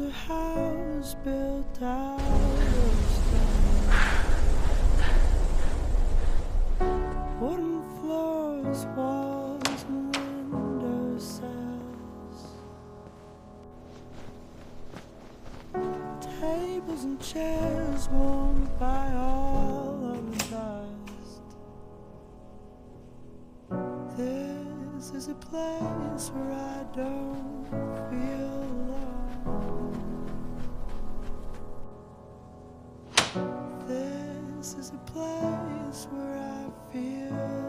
a house built out of stone. Wooden floors, walls, and windowsills. Tables and chairs warmed by all of the dust. This is a place where I don't feel alone. This is a place where I feel